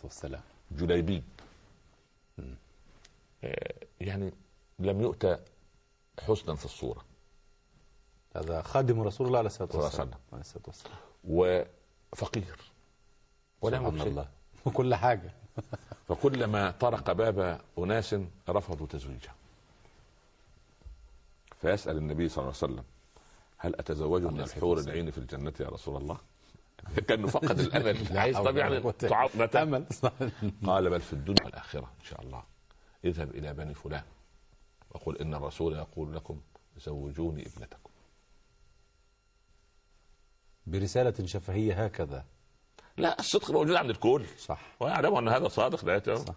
والسلام. جليبيب يعني لم يؤتى حسنا في الصورة. هذا خادم رسول الله عليه الصلاة والسلام. وفقير سبحان الله وكل حاجة. فكلما طرق باب أناس رفضوا تزويجه فيسأل النبي صلى الله عليه وسلم: هل أتزوج من الحور العين في الجنة يا رسول الله؟ كأنه فقد الأمل. عايز طبعا أمل. قال: بل في الدنيا والآخرة إن شاء الله. اذهب إلى بني فلان وقل إن الرسول يقول لكم زوجوني ابنتكم. برسالة شفهية هكذا. لا، الصدق موجود عند الكل، صح، ويعلم أن هذا صادق. لا صح.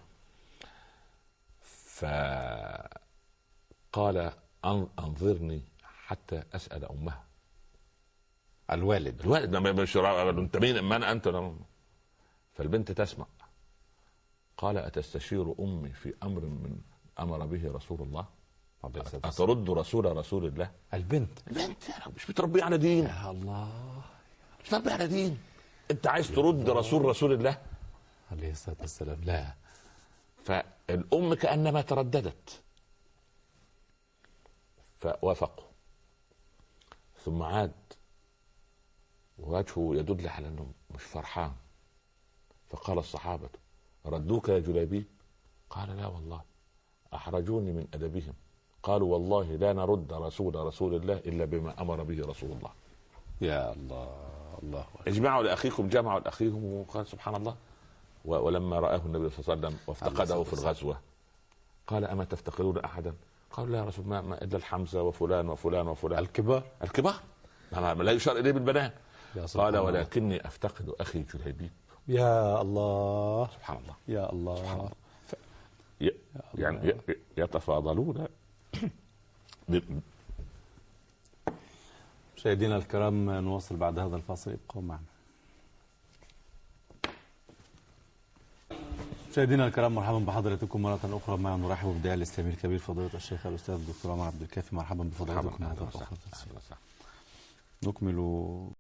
فقال: أنظرني حتى أسأل أمها. الوالد مش انت مين؟ من انت؟ فالبنت تسمع. قال: اتستشير امي في امر من امر به رسول الله؟ اترد رسول الله؟ البنت مش بتربي على دين. يا الله، مش بتربي على دين. انت عايز ترد رسول الله عليه الصلاة والسلام؟ لا. فالام كأنما ترددت فوافقوا. ثم عاد ووجهه يدل على انه مش فرحان. فقال الصحابة: ردوك يا جليبيب؟ قال: لا والله، احرجوني من ادبهم. قالوا: والله لا نرد رسول الله الا بما امر به رسول الله. يا الله، الله اجمعوا لاخيكم. جمعوا لاخيهم. وقال سبحان الله. ولما رآه النبي صلى الله عليه وسلم وافتقده في الغزوة قال: اما تفتقدون احدا؟ قالوا: لا يا رسول ما الا الحمزة وفلان وفلان وفلان. الكبار لا يشار اليه بالبنان. قال: ولكني افتقد اخي جليبيب. يا الله، سبحان الله، يا الله، سبحان الله. يعني يتفاضلون. مشاهدينا الكرام، نواصل بعد هذا الفاصل، ابقوا معنا. مشاهدينا الكرام، مرحبا بحضراتكم مرة أخرى. معنا نرحب بالداعية الإسلامي الكبير فضيلة الشيخ الأستاذ الدكتور عمر عبد الكافي. مرحبا بفضيلتكم. نكمل